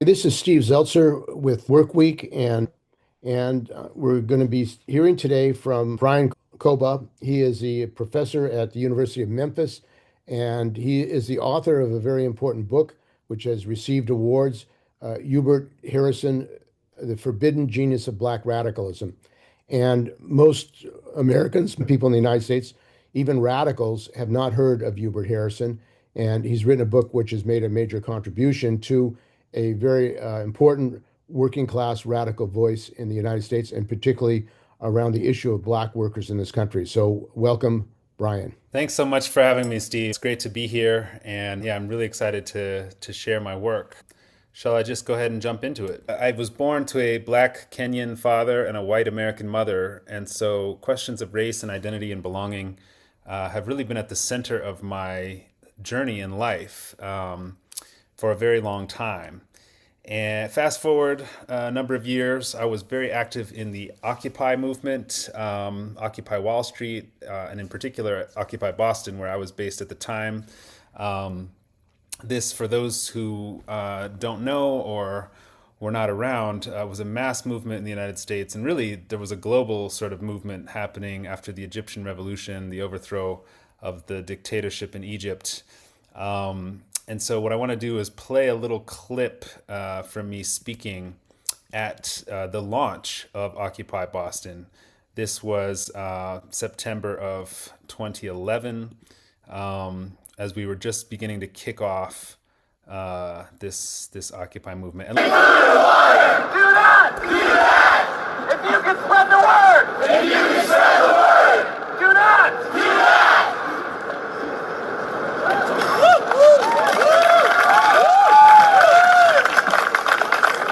This is Steve Zeltzer with WorkWeek, and we're going to be hearing today from Brian Kwoba. He is a professor at the University of Memphis, and he is the author of a very important book which has received awards. Hubert Harrison, The Forbidden Genius of Black Radicalism. And most Americans, people in the United States, even radicals, have not heard of Hubert Harrison. And he's written a book which has made a major contribution to a very important working class radical voice in the United States, and particularly around the issue of black workers in this country. So welcome, Brian. Thanks so much for having me, Steve. It's great to be here. And yeah, I'm really excited to share my work. Shall I just go ahead and jump into it? I was born to a black Kenyan father and a white American mother. And so questions of race and identity and belonging have really been at the center of my journey in life for a very long time. And fast forward a number of years, I was very active in the Occupy movement, Occupy Wall Street, and in particular, Occupy Boston, where I was based at the time. This, for those who don't know or were not around, was a mass movement in the United States. And really, there was a global sort of movement happening after the Egyptian Revolution, the overthrow of the dictatorship in Egypt. And so what I want to do is play a little clip from me speaking at the launch of Occupy Boston. This was September of 2011, as we were just beginning to kick off this Occupy movement. And Do not do that! If you can spread the word! If you can spread the word! Do not do that!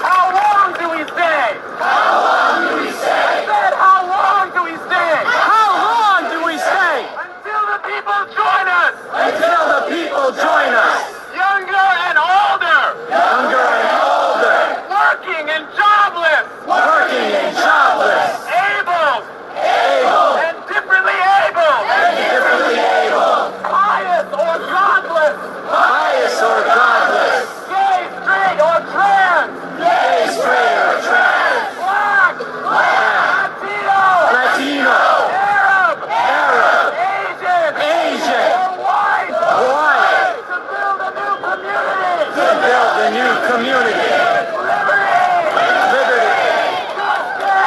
How long do we stay? How long do we stay? I said, how long do we stay? How long do we stay? Until the people join us! Until the people join us! Younger and older! Younger and older! Working and jobless! Working and jobless! Able! Able! And differently able! And differently able! Pious or godless! Pious or godless! Gay, straight or trans! Gay, straight or trans! Black! Black! Latino! Latino! Arab! Arab! Asian! Asian! Or white! White! To build a new community! To build a new community! Liberty! Liberty! Justice!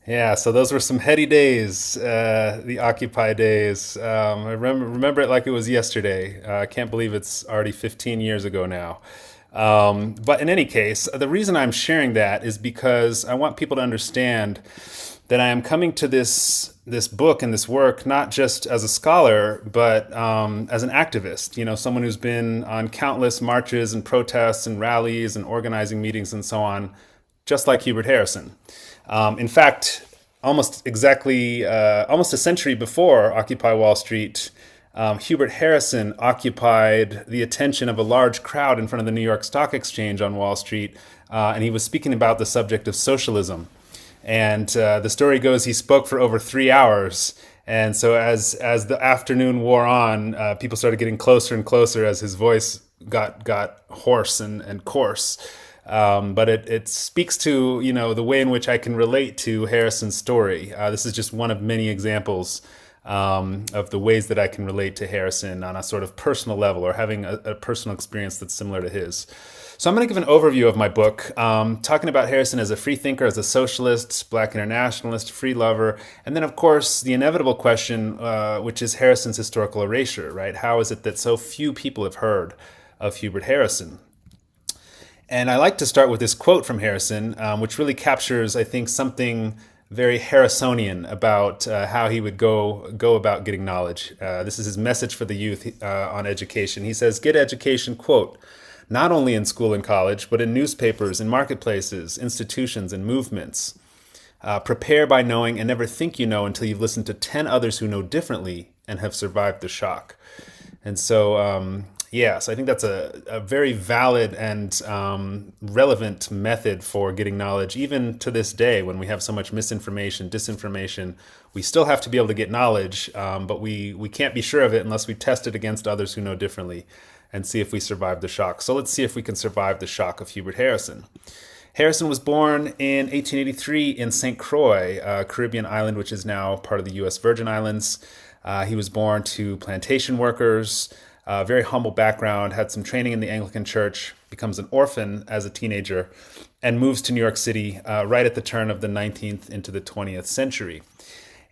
yeah, so those were some heady days, the Occupy days. I remember it like it was yesterday. I can't believe it's already 15 years ago now. But in any case, the reason I'm sharing that is because I want people to understand that I am coming to this book and this work not just as a scholar, but as an activist. You know, someone who's been on countless marches and protests and rallies and organizing meetings and so on, just like Hubert Harrison. In fact, almost a century before Occupy Wall Street, Hubert Harrison occupied the attention of a large crowd in front of the New York Stock Exchange on Wall Street, and he was speaking about the subject of socialism. And the story goes he spoke for over 3 hours. And so as the afternoon wore on, people started getting closer and closer as his voice got hoarse and coarse. But it speaks to, you know, the way in which I can relate to Harrison's story. This is just one of many examples of the ways that I can relate to Harrison on a sort of personal level, or having a personal experience that's similar to his. So I'm going to give an overview of my book, talking about Harrison as a freethinker, as a socialist, black internationalist, free lover, and then, of course, the inevitable question, which is Harrison's historical erasure, right? How is it that so few people have heard of Hubert Harrison? And I like to start with this quote from Harrison, which really captures, I think, something very Harrisonian about how he would go about getting knowledge. This is his message for the youth on education. He says, "Get education, quote, not only in school and college, but in newspapers, in marketplaces, institutions, and movements. Prepare by knowing and never think you know until you've listened to 10 others who know differently and have survived the shock." And so Yes, I think that's a very valid and relevant method for getting knowledge. Even to this day, when we have so much misinformation, disinformation, we still have to be able to get knowledge, but we can't be sure of it unless we test it against others who know differently and see if we survive the shock. So let's see if we can survive the shock of Hubert Harrison. Harrison was born in 1883 in St. Croix, a Caribbean island, which is now part of the U.S. Virgin Islands. He was born to plantation workers, very humble background, had some training in the Anglican Church, becomes an orphan as a teenager, and moves to New York City right at the turn of the 19th into the 20th century.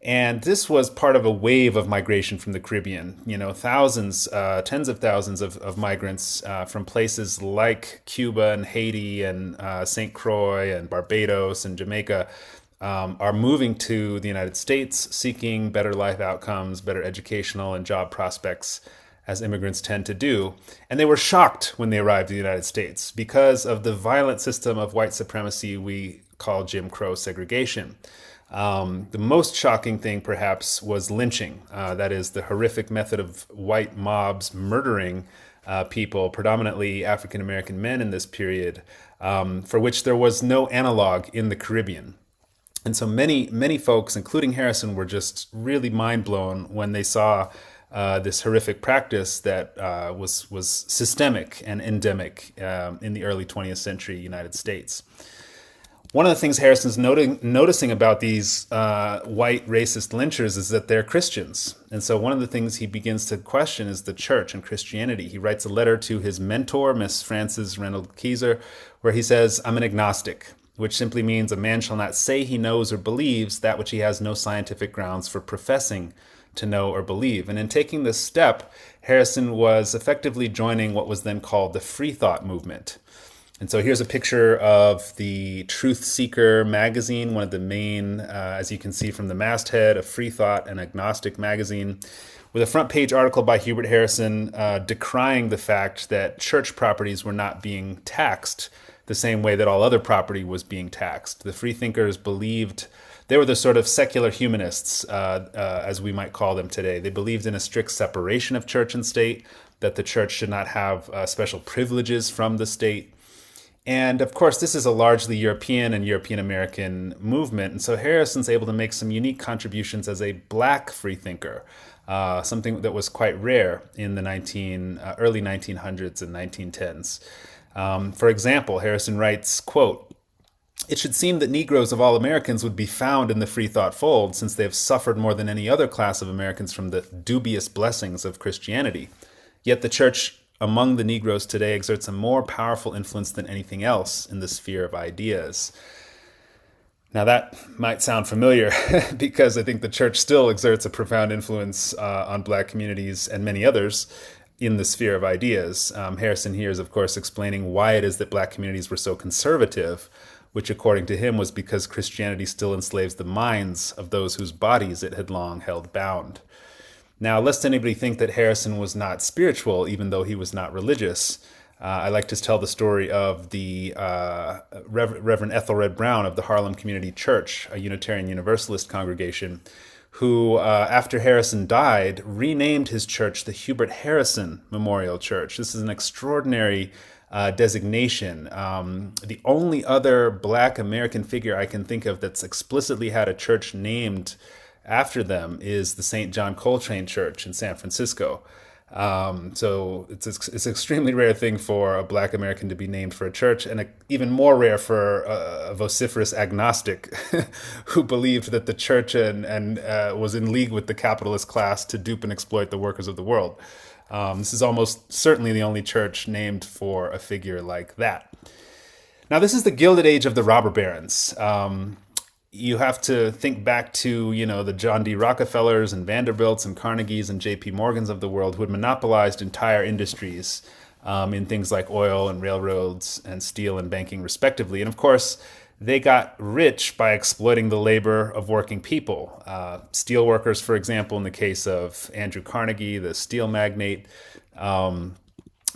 And this was part of a wave of migration from the Caribbean. You know, thousands, tens of thousands of migrants from places like Cuba and Haiti and St. Croix and Barbados and Jamaica are moving to the United States, seeking better life outcomes, better educational and job prospects, as immigrants tend to do. And they were shocked when they arrived in the United States because of the violent system of white supremacy we call Jim Crow segregation. The most shocking thing, perhaps, was lynching. That is the horrific method of white mobs murdering people, predominantly African-American men in this period, for which there was no analog in the Caribbean. And so many folks, including Harrison, were just really mind blown when they saw this horrific practice that was systemic and endemic in the early 20th century United States. One of the things Harrison's noticing about these white racist lynchers is that they're Christians. And so one of the things he begins to question is the church and Christianity. He writes a letter to his mentor, Miss Frances Reynolds Keyser, where he says, "I'm an agnostic," which simply means a man shall not say he knows or believes that which he has no scientific grounds for professing to know or believe. And in taking this step, Harrison was effectively joining what was then called the free thought movement. And so here's a picture of the Truth Seeker magazine, one of the main, as you can see from the masthead, a free thought and agnostic magazine, with a front page article by Hubert Harrison decrying the fact that church properties were not being taxed the same way that all other property was being taxed. The freethinkers believed they were the sort of secular humanists, as we might call them today. They believed in a strict separation of church and state, that the church should not have special privileges from the state. And of course, this is a largely European and European American movement. And so Harrison's able to make some unique contributions as a black freethinker, something that was quite rare in the early 1900s and 1910s. For example, Harrison writes, quote, "It should seem that Negroes of all Americans would be found in the free thought fold, since they have suffered more than any other class of Americans from the dubious blessings of Christianity. Yet the church among the Negroes today exerts a more powerful influence than anything else in the sphere of ideas." Now that might sound familiar because I think the church still exerts a profound influence on black communities and many others in the sphere of ideas. Harrison here is, of course, explaining why it is that black communities were so conservative, which according to him was because Christianity still enslaves the minds of those whose bodies it had long held bound. Now, lest anybody think that Harrison was not spiritual, even though he was not religious, I like to tell the story of the Reverend Ethelred Brown of the Harlem Community Church, a Unitarian Universalist congregation, who, after Harrison died, renamed his church the Hubert Harrison Memorial Church. This is an extraordinary designation. The only other black American figure I can think of that's explicitly had a church named after them is the St. John Coltrane Church in San Francisco. So it's an extremely rare thing for a black American to be named for a church, and even more rare for a vociferous agnostic who believed that the church and was in league with the capitalist class to dupe and exploit the workers of the world. This is almost certainly the only church named for a figure like that. Now, this is the Gilded Age of the robber barons. You have to think back to, the John D. Rockefellers and Vanderbilts and Carnegies and J.P. Morgans of the world who had monopolized entire industries in things like oil and railroads and steel and banking, respectively. And of course, they got rich by exploiting the labor of working people. Steel workers, for example, in the case of Andrew Carnegie, the steel magnate.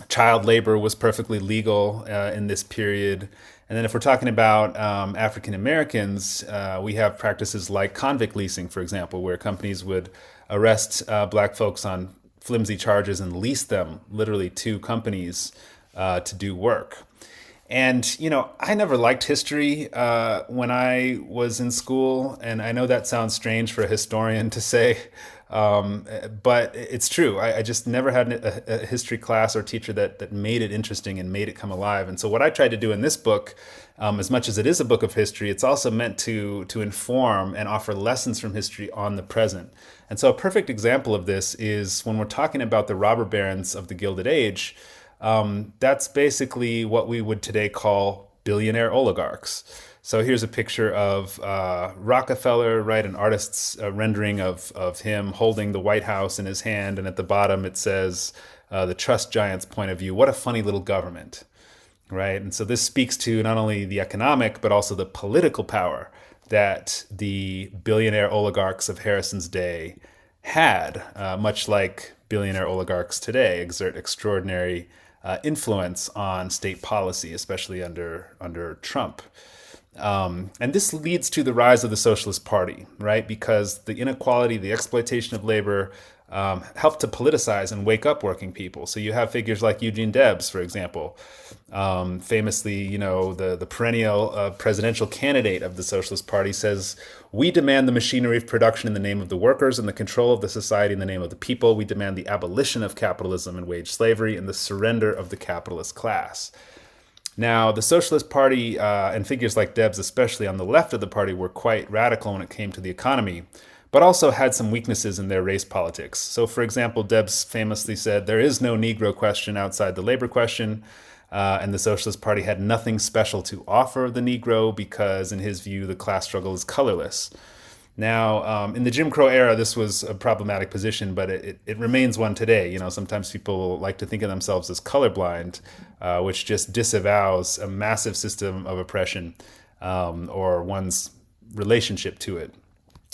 Child labor was perfectly legal in this period. And then if we're talking about African Americans, we have practices like convict leasing, for example, where companies would arrest black folks on flimsy charges and lease them literally to companies to do work. And, I never liked history when I was in school. And I know that sounds strange for a historian to say, but it's true. I just never had a history class or teacher that made it interesting and made it come alive. And so what I tried to do in this book, as much as it is a book of history, it's also meant to inform and offer lessons from history on the present. And so a perfect example of this is when we're talking about the robber barons of the Gilded Age. That's basically what we would today call billionaire oligarchs. So here's a picture of Rockefeller, right? An artist's rendering of him holding the White House in his hand. And at the bottom, it says, the trust giant's point of view. What a funny little government, right? And so this speaks to not only the economic, but also the political power that the billionaire oligarchs of Harrison's day had, much like billionaire oligarchs today exert extraordinary influence on state policy, especially under Trump. And this leads to the rise of the Socialist Party, right? Because the inequality, the exploitation of labor helped to politicize and wake up working people. So you have figures like Eugene Debs, for example, famously, the perennial presidential candidate of the Socialist Party says, "We demand the machinery of production in the name of the workers and the control of the society in the name of the people. We demand the abolition of capitalism and wage slavery and the surrender of the capitalist class." Now, the Socialist Party and figures like Debs, especially on the left of the party, were quite radical when it came to the economy, but also had some weaknesses in their race politics. So, for example, Debs famously said, "There is no Negro question outside the labor question," and the Socialist Party had nothing special to offer the Negro because, in his view, the class struggle is colorless. Now, in the Jim Crow era, this was a problematic position, but it remains one today. Sometimes people like to think of themselves as colorblind, which just disavows a massive system of oppression or one's relationship to it.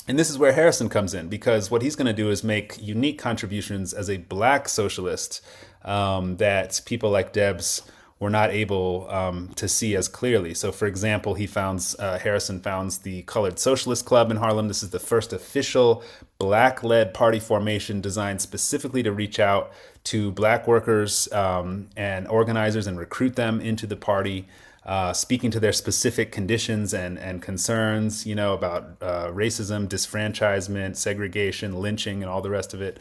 And this is where Harrison comes in, because what he's going to do is make unique contributions as a black socialist that people like Debs were not able to see as clearly. So, for example, Harrison founds the Colored Socialist Club in Harlem. This is the first official black-led party formation designed specifically to reach out to black workers and organizers and recruit them into the party, speaking to their specific conditions and concerns, about racism, disfranchisement, segregation, lynching, and all the rest of it.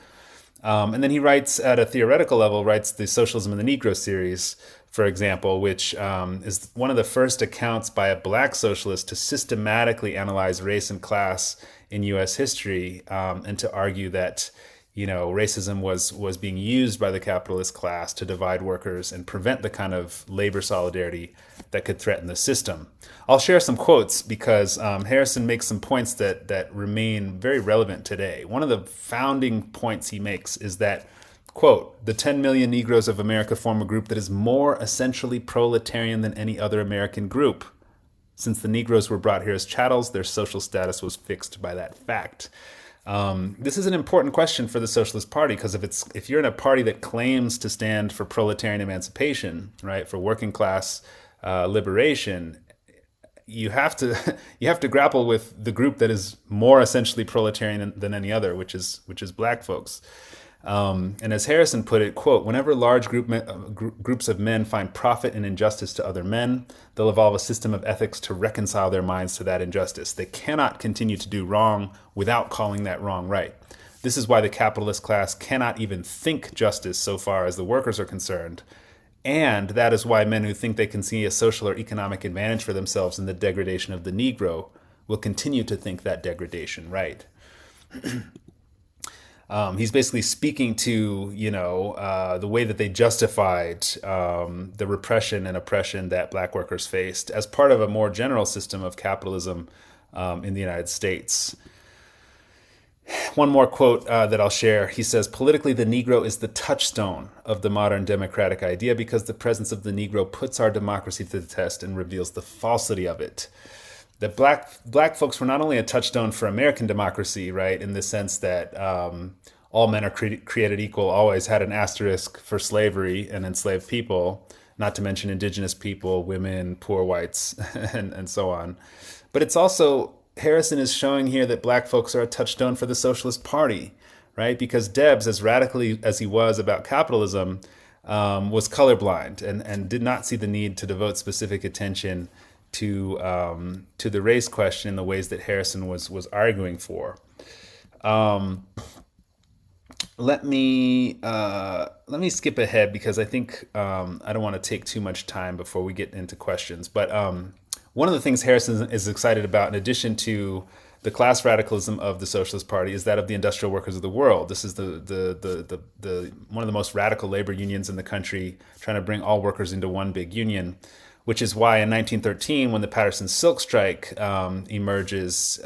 And then he writes at a theoretical level, writes the Socialism and the Negro series, for example, which is one of the first accounts by a black socialist to systematically analyze race and class in U.S. history and to argue that, racism was being used by the capitalist class to divide workers and prevent the kind of labor solidarity that could threaten the system. I'll share some quotes because Harrison makes some points that remain very relevant today. One of the founding points he makes is that, quote, "The 10 million Negroes of America form a group that is more essentially proletarian than any other American group. Since the Negroes were brought here as chattels, their social status was fixed by that fact." This is an important question for the Socialist Party, because if you're in a party that claims to stand for proletarian emancipation, right, for working class liberation, you have to grapple with the group that is more essentially proletarian than any other, which is black folks. And as Harrison put it, quote, "Whenever large groups of men find profit in injustice to other men, they'll evolve a system of ethics to reconcile their minds to that injustice. They cannot continue to do wrong without calling that wrong right. This is why the capitalist class cannot even think justice so far as the workers are concerned. And that is why men who think they can see a social or economic advantage for themselves in the degradation of the Negro will continue to think that degradation right." He's basically speaking to, the way that they justified the repression and oppression that black workers faced as part of a more general system of capitalism in the United States. One more quote that I'll share. He says, "Politically, the Negro is the touchstone of the modern democratic idea because the presence of the Negro puts our democracy to the test and reveals the falsity of it." That black folks were not only a touchstone for American democracy, right, in the sense that all men are created equal, always had an asterisk for slavery and enslaved people, not to mention indigenous people, women, poor whites, and so on. But it's also, Harrison is showing here that black folks are a touchstone for the Socialist Party, right? Because Debs, as radically as he was about capitalism, was colorblind and did not see the need to devote specific attention to the race question in the ways that Harrison was arguing for. Let me skip ahead because I think I don't want to take too much time before we get into questions. But one of the things Harrison is excited about, in addition to the class radicalism of the Socialist Party, is that of the industrial workers of the world. This is the one of the most radical labor unions in the country, trying to bring all workers into one big union, which is why in 1913, when the Patterson Silk Strike emerges,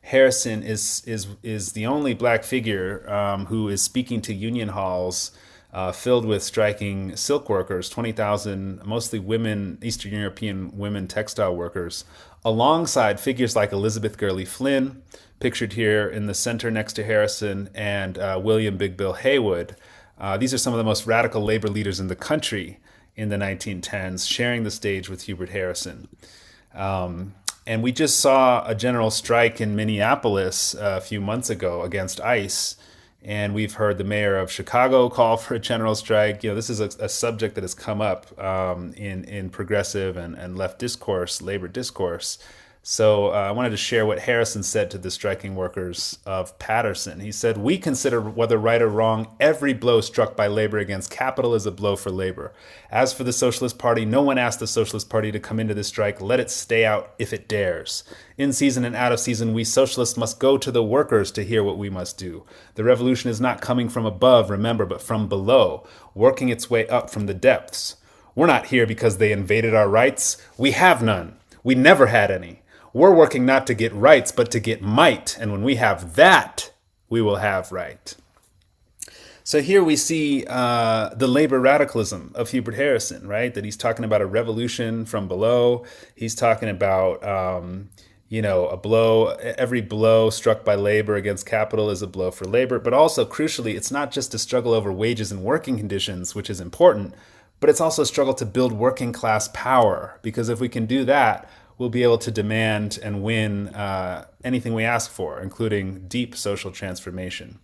Harrison is the only black figure who is speaking to union halls filled with striking silk workers, 20,000, mostly women, Eastern European women textile workers, alongside figures like Elizabeth Gurley Flynn, pictured here in the center next to Harrison, and William Big Bill Haywood. These are some of the most radical labor leaders in the country in the 1910s, sharing the stage with Hubert Harrison. And we just saw a general strike in Minneapolis a few months ago against ICE. And we've heard the mayor of Chicago call for a general strike. This is a subject that has come up in progressive and left discourse, labor discourse. So I wanted to share what Harrison said to the striking workers of Patterson. He said, "We consider, whether right or wrong, every blow struck by labor against capital is a blow for labor. As for the Socialist Party, no one asked the Socialist Party to come into this strike. Let it stay out if it dares. In season and out of season, we socialists must go to the workers to hear what we must do. The revolution is not coming from above, remember, but from below, working its way up from the depths. We're not here because they invaded our rights. We have none. We never had any. We're working not to get rights, but to get might. And when we have that, we will have right." So here we see the labor radicalism of Hubert Harrison, right? That he's talking about a revolution from below. He's talking about, a blow. Every blow struck by labor against capital is a blow for labor. But also, crucially, it's not just a struggle over wages and working conditions, which is important, but it's also a struggle to build working class power. Because if we can do that, we'll be able to demand and win anything we ask for, including deep social transformation.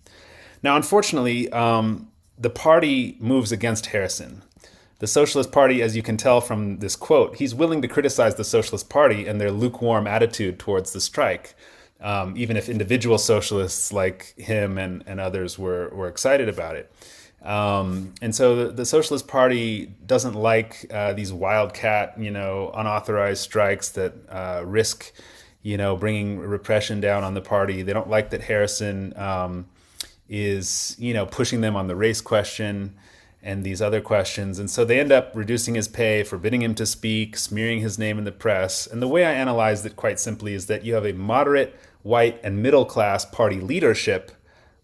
Now, unfortunately, the party moves against Harrison. The Socialist Party, as you can tell from this quote, he's willing to criticize the Socialist Party and their lukewarm attitude towards the strike, even if individual socialists like him and others were excited about it. And so the Socialist Party doesn't like these wildcat, unauthorized strikes that risk, bringing repression down on the party. They don't like that Harrison is, pushing them on the race question and these other questions. And so they end up reducing his pay, forbidding him to speak, smearing his name in the press. And the way I analyzed it quite simply is that you have a moderate, white, and middle-class party leadership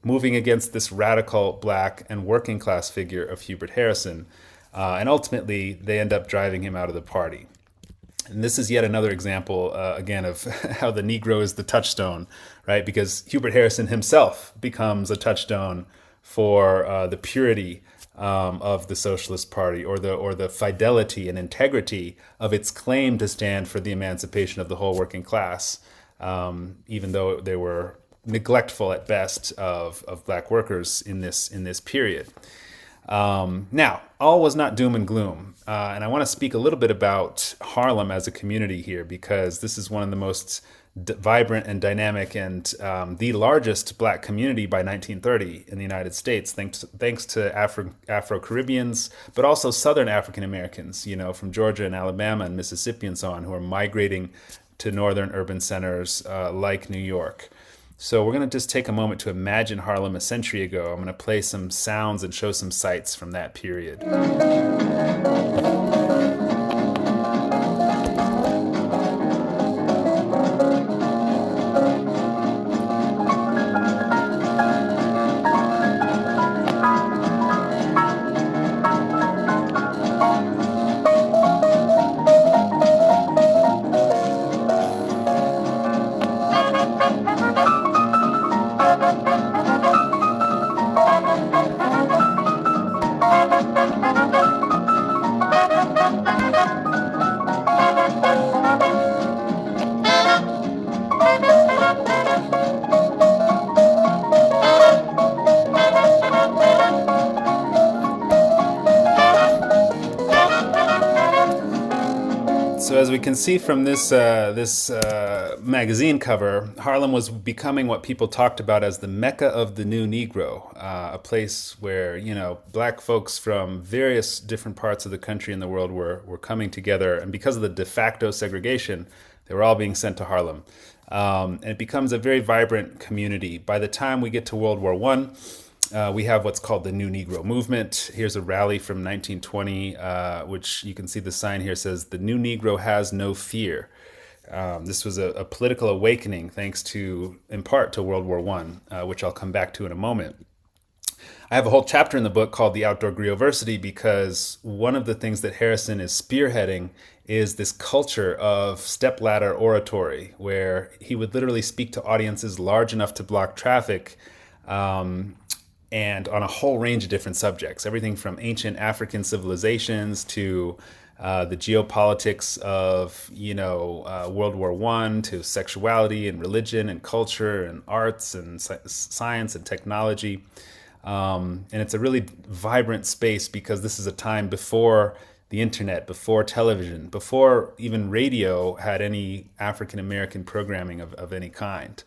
moving against this radical black and working class figure of Hubert Harrison. And ultimately, they end up driving him out of the party. And this is yet another example, again, of how the Negro is the touchstone, right? Because Hubert Harrison himself becomes a touchstone for the purity of the Socialist Party, or the fidelity and integrity of its claim to stand for the emancipation of the whole working class, even though they were neglectful at best of black workers in this period. Now, all was not doom and gloom. And I want to speak a little bit about Harlem as a community here, because this is one of the most vibrant and dynamic and the largest black community by 1930 in the United States, thanks to Afro-Caribbeans, but also Southern African Americans, from Georgia and Alabama and Mississippi and so on, who are migrating to northern urban centers like New York. So we're going to just take a moment to imagine Harlem a century ago. I'm going to play some sounds and show some sights from that period. So as we can see from this magazine cover, Harlem was becoming what people talked about as the Mecca of the new Negro, a place where, you know, black folks from various different parts of the country and the world were coming together, and because of the de facto segregation, they were all being sent to Harlem. And it becomes a very vibrant community. By the time we get to World War I, we have what's called the New Negro Movement. Here's a rally from 1920, which you can see the sign here says, "The New Negro has no fear." This was a political awakening thanks to, in part, to World War I, which I'll come back to in a moment. I have a whole chapter in the book called The Outdoor Grioversity because one of the things that Harrison is spearheading is this culture of stepladder oratory, where he would literally speak to audiences large enough to block traffic, and on a whole range of different subjects, everything from ancient African civilizations to the geopolitics of, World War I, to sexuality and religion and culture and arts and science and technology. And it's a really vibrant space because this is a time before the internet, before television, before even radio had any African-American programming of any kind.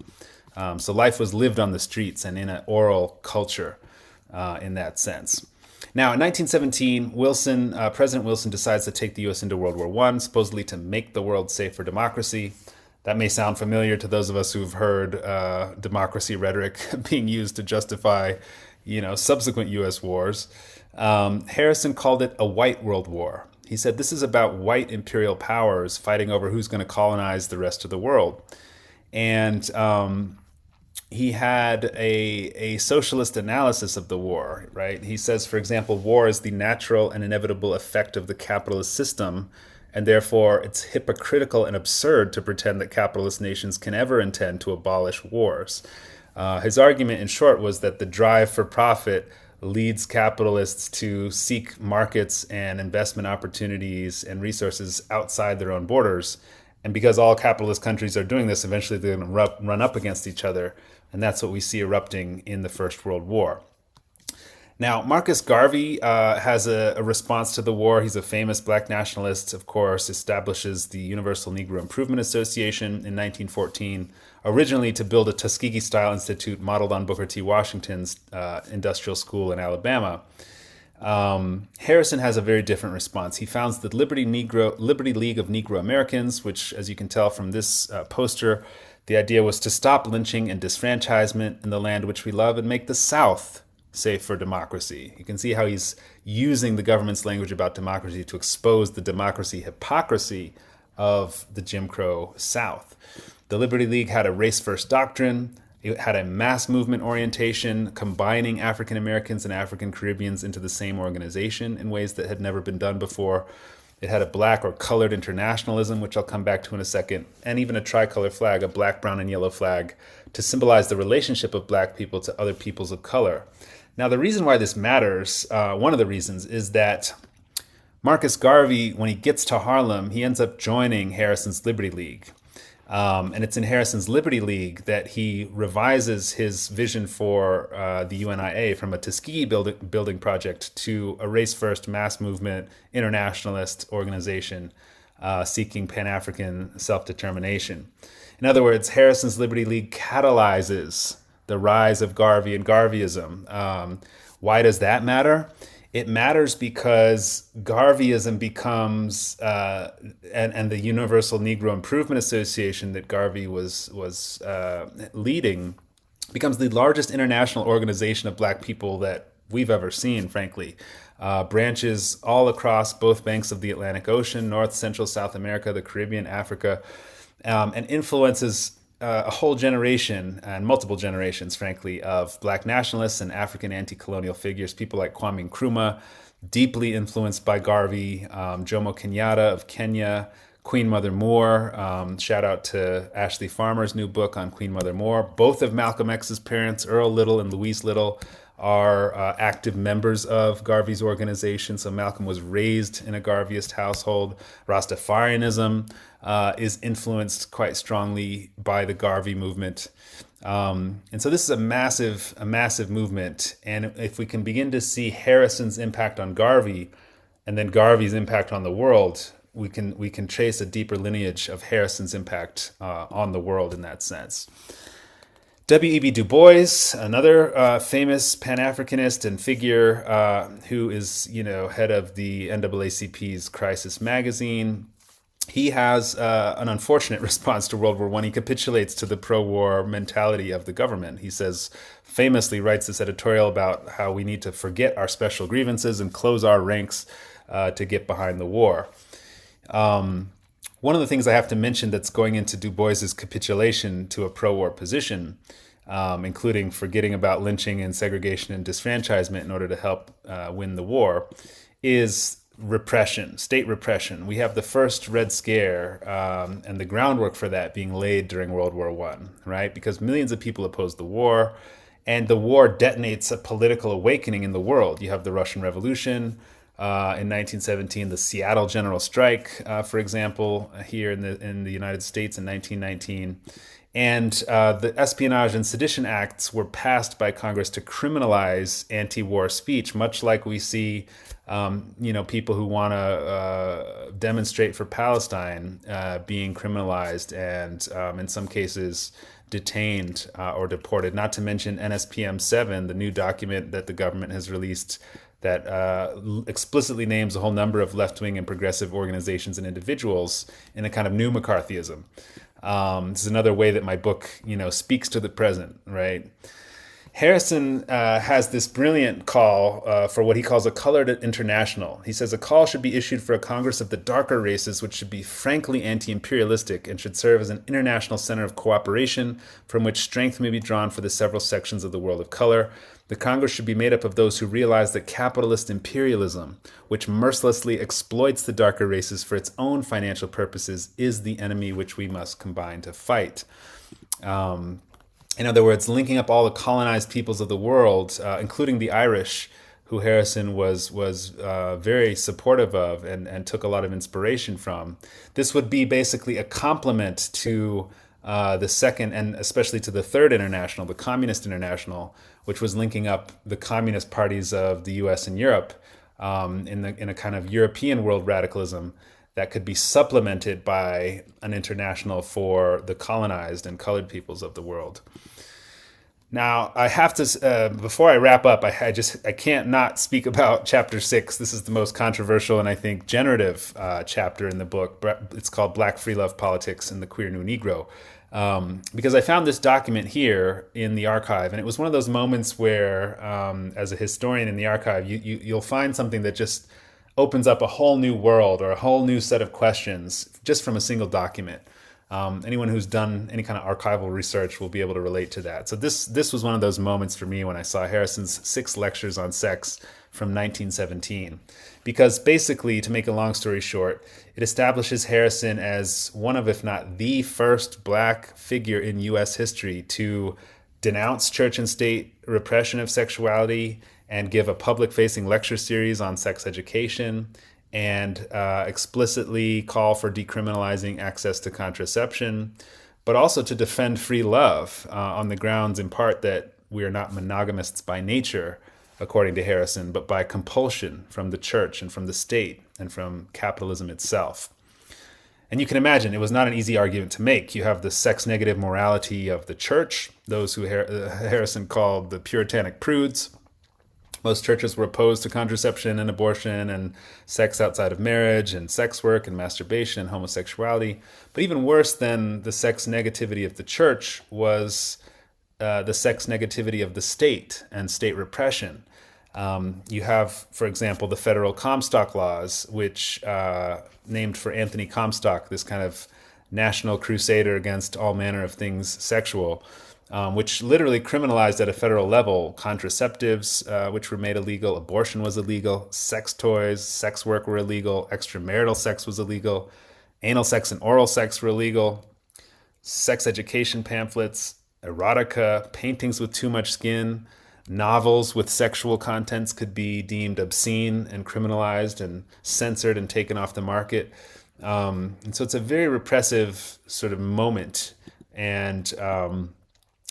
So life was lived on the streets and in an oral culture in that sense. Now, in 1917, President Wilson decides to take the U.S. into World War I, supposedly to make the world safe for democracy. That may sound familiar to those of us who've heard democracy rhetoric being used to justify, subsequent U.S. wars. Harrison called it a white world war. He said this is about white imperial powers fighting over who's going to colonize the rest of the world. And he had a socialist analysis of the war, right? He says, for example, war is the natural and inevitable effect of the capitalist system, and therefore it's hypocritical and absurd to pretend that capitalist nations can ever intend to abolish wars. His argument, in short, was that the drive for profit leads capitalists to seek markets and investment opportunities and resources outside their own borders. And because all capitalist countries are doing this, eventually they're going to run up against each other. And that's what we see erupting in the First World War. Now, Marcus Garvey has a response to the war. He's a famous black nationalist, of course, establishes the Universal Negro Improvement Association in 1914, originally to build a Tuskegee-style institute modeled on Booker T. Washington's industrial school in Alabama. Harrison has a very different response. He founds the Liberty League of Negro Americans, which, as you can tell from this poster, the idea was to stop lynching and disfranchisement in the land which we love and make the South safe for democracy. You can see how he's using the government's language about democracy to expose the democracy hypocrisy of the Jim Crow South. The Liberty League had a race-first doctrine. It had a mass movement orientation, combining African Americans and African Caribbeans into the same organization in ways that had never been done before. It had a black or colored internationalism, which I'll come back to in a second, and even a tricolor flag, a black, brown, and yellow flag, to symbolize the relationship of black people to other peoples of color. Now, the reason why this matters, one of the reasons, is that Marcus Garvey, when he gets to Harlem, he ends up joining Harrison's Liberty League. And it's in Harrison's Liberty League that he revises his vision for the UNIA from a Tuskegee building project to a race-first mass movement internationalist organization seeking Pan-African self-determination. In other words, Harrison's Liberty League catalyzes the rise of Garvey and Garveyism. Why does that matter? It matters because Garveyism becomes, and the Universal Negro Improvement Association that Garvey was leading, becomes the largest international organization of black people that we've ever seen, frankly. Branches all across both banks of the Atlantic Ocean, North, Central, South America, the Caribbean, Africa, and influences a whole generation and multiple generations, frankly, of black nationalists and African anti-colonial figures, people like Kwame Nkrumah, deeply influenced by Garvey, Jomo Kenyatta of Kenya, Queen Mother Moore. Shout out to Ashley Farmer's new book on Queen Mother Moore. Both of Malcolm X's parents, Earl Little and Louise Little, are active members of Garvey's organization. So Malcolm was raised in a Garveyist household. Rastafarianism is influenced quite strongly by the Garvey movement. And so this is a massive movement. And if we can begin to see Harrison's impact on Garvey and then Garvey's impact on the world, we can trace a deeper lineage of Harrison's impact on the world in that sense. W.E.B. Du Bois, another famous Pan-Africanist and figure who is, head of the NAACP's Crisis magazine. He has an unfortunate response to World War I. He capitulates to the pro-war mentality of the government. He famously writes this editorial about how we need to forget our special grievances and close our ranks to get behind the war. One of the things I have to mention that's going into Du Bois's capitulation to a pro-war position, including forgetting about lynching and segregation and disfranchisement in order to help win the war, is repression, state repression. We have the first Red Scare and the groundwork for that being laid during World War I, right? Because millions of people opposed the war, and the war detonates a political awakening in the world. You have the Russian Revolution, in 1917, the Seattle General Strike, for example, here in the United States in 1919. And the Espionage and Sedition Acts were passed by Congress to criminalize anti-war speech, much like we see, people who want to demonstrate for Palestine being criminalized and in some cases detained or deported. Not to mention NSPM 7, the new document that the government has released that explicitly names a whole number of left-wing and progressive organizations and individuals in a kind of new McCarthyism. This is another way that my book, speaks to the present, right? Harrison has this brilliant call for what he calls a colored international. He says a call should be issued for a Congress of the darker races, which should be frankly anti-imperialistic and should serve as an international center of cooperation from which strength may be drawn for the several sections of the world of color. The Congress should be made up of those who realize that capitalist imperialism, which mercilessly exploits the darker races for its own financial purposes, is the enemy which we must combine to fight. In other words, linking up all the colonized peoples of the world, including the Irish, who Harrison was very supportive of and took a lot of inspiration from. This would be basically a complement to the second and especially to the third international, the Communist International, which was linking up the communist parties of the U.S. and Europe in a kind of European world radicalism that could be supplemented by an international for the colonized and colored peoples of the world. Now, I have to, before I wrap up, I can't not speak about Chapter 6. This is the most controversial and I think generative chapter in the book. It's called Black Free Love Politics and the Queer New Negro. Because I found this document here in the archive, and it was one of those moments where, as a historian in the archive, you'll find something that just opens up a whole new world or a whole new set of questions just from a single document. Anyone who's done any kind of archival research will be able to relate to that. So this was one of those moments for me when I saw Harrison's 6 lectures on sex from 1917. Because basically, to make a long story short, it establishes Harrison as one of, if not the first black figure in U.S. history to denounce church and state repression of sexuality and give a public-facing lecture series on sex education and explicitly call for decriminalizing access to contraception, but also to defend free love on the grounds, in part, that we are not monogamists by nature, according to Harrison, but by compulsion from the church and from the state and from capitalism itself. And you can imagine it was not an easy argument to make. You have the sex-negative morality of the church, those who Harrison called the puritanic prudes. Most churches were opposed to contraception and abortion and sex outside of marriage and sex work and masturbation and homosexuality. But even worse than the sex negativity of the church was the sex negativity of the state and state repression. You have, for example, the federal Comstock laws, which named for Anthony Comstock, this kind of national crusader against all manner of things sexual, which literally criminalized at a federal level contraceptives, which were made illegal, abortion was illegal, sex toys, sex work were illegal, extramarital sex was illegal, anal sex and oral sex were illegal, sex education pamphlets, erotica, paintings with too much skin, novels with sexual contents could be deemed obscene and criminalized and censored and taken off the market. And so it's a very repressive sort of moment. And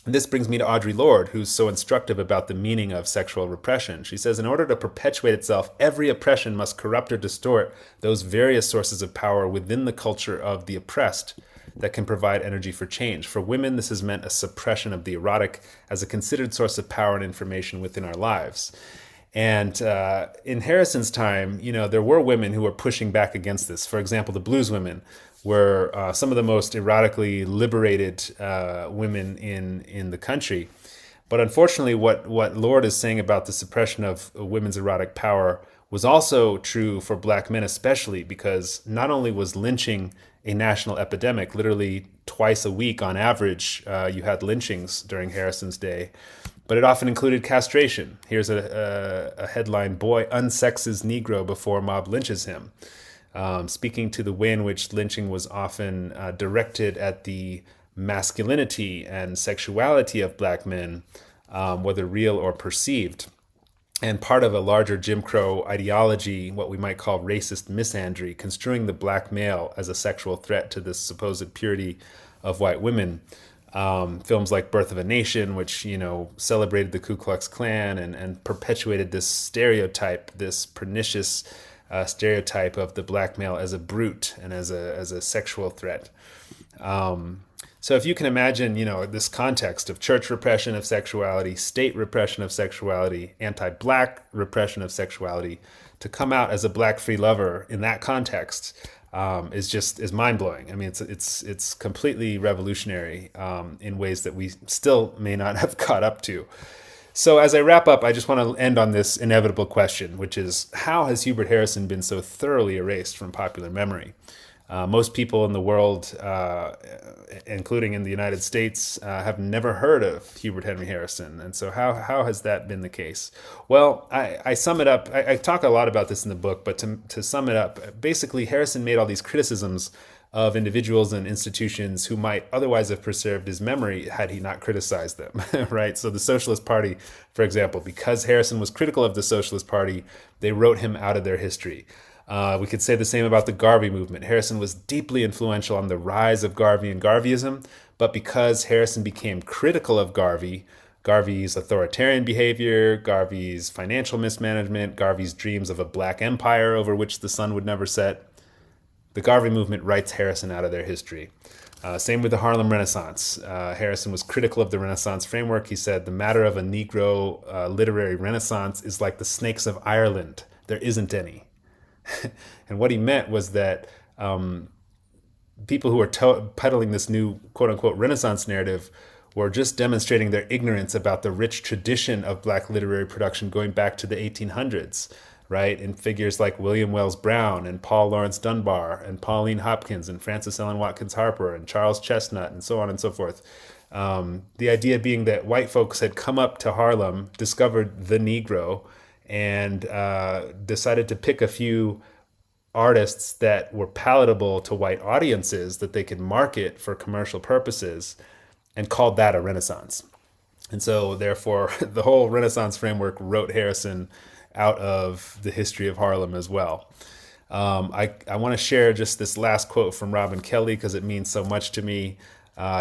And this brings me to Audre Lorde, who's so instructive about the meaning of sexual repression. She says, in order to perpetuate itself, every oppression must corrupt or distort those various sources of power within the culture of the oppressed that can provide energy for change. For women, this has meant a suppression of the erotic as a considered source of power and information within our lives. And in Harrison's time, there were women who were pushing back against this. For example, the blues women were some of the most erotically liberated women in the country. But unfortunately, what Lord is saying about the suppression of women's erotic power was also true for black men, especially because not only was lynching a national epidemic, literally twice a week on average, you had lynchings during Harrison's day, but it often included castration. Here's a headline: "Boy unsexes Negro before mob lynches him," speaking to the way in which lynching was often directed at the masculinity and sexuality of black men, whether real or perceived, and part of a larger Jim Crow ideology, what we might call racist misandry, construing the black male as a sexual threat to the supposed purity of white women. Films like Birth of a Nation, which celebrated the Ku Klux Klan and perpetuated this stereotype, this pernicious stereotype of the black male as a brute and as a sexual threat. So if you can imagine, this context of church repression of sexuality, state repression of sexuality, anti-black repression of sexuality, to come out as a black free lover in that context is mind blowing. I mean, it's completely revolutionary in ways that we still may not have caught up to. So as I wrap up, I just want to end on this inevitable question, which is, how has Hubert Harrison been so thoroughly erased from popular memory? Most people in the world, including in the United States, have never heard of Hubert Henry Harrison. And so how has that been the case? Well, I sum it up. I talk a lot about this in the book, but to sum it up, basically Harrison made all these criticisms of individuals and institutions who might otherwise have preserved his memory had he not criticized them, right? So the Socialist Party, for example, because Harrison was critical of the Socialist Party, they wrote him out of their history. We could say the same about the Garvey movement. Harrison was deeply influential on the rise of Garvey and Garveyism, but because Harrison became critical of Garvey, Garvey's authoritarian behavior, Garvey's financial mismanagement, Garvey's dreams of a black empire over which the sun would never set, the Garvey movement writes Harrison out of their history. Same with the Harlem Renaissance. Harrison was critical of the Renaissance framework. He said, the matter of a Negro literary renaissance is like the snakes of Ireland. There isn't any. And what he meant was that people who were peddling this new quote-unquote Renaissance narrative were just demonstrating their ignorance about the rich tradition of black literary production going back to the 1800s, right? In figures like William Wells Brown and Paul Laurence Dunbar and Pauline Hopkins and Frances Ellen Watkins Harper and Charles Chestnut and so on and so forth. The idea being that white folks had come up to Harlem, discovered the Negro, and decided to pick a few artists that were palatable to white audiences that they could market for commercial purposes, and called that a Renaissance. And so therefore the whole Renaissance framework wrote Harrison out of the history of Harlem as well. I want to share just this last quote from Robin Kelley because it means so much to me.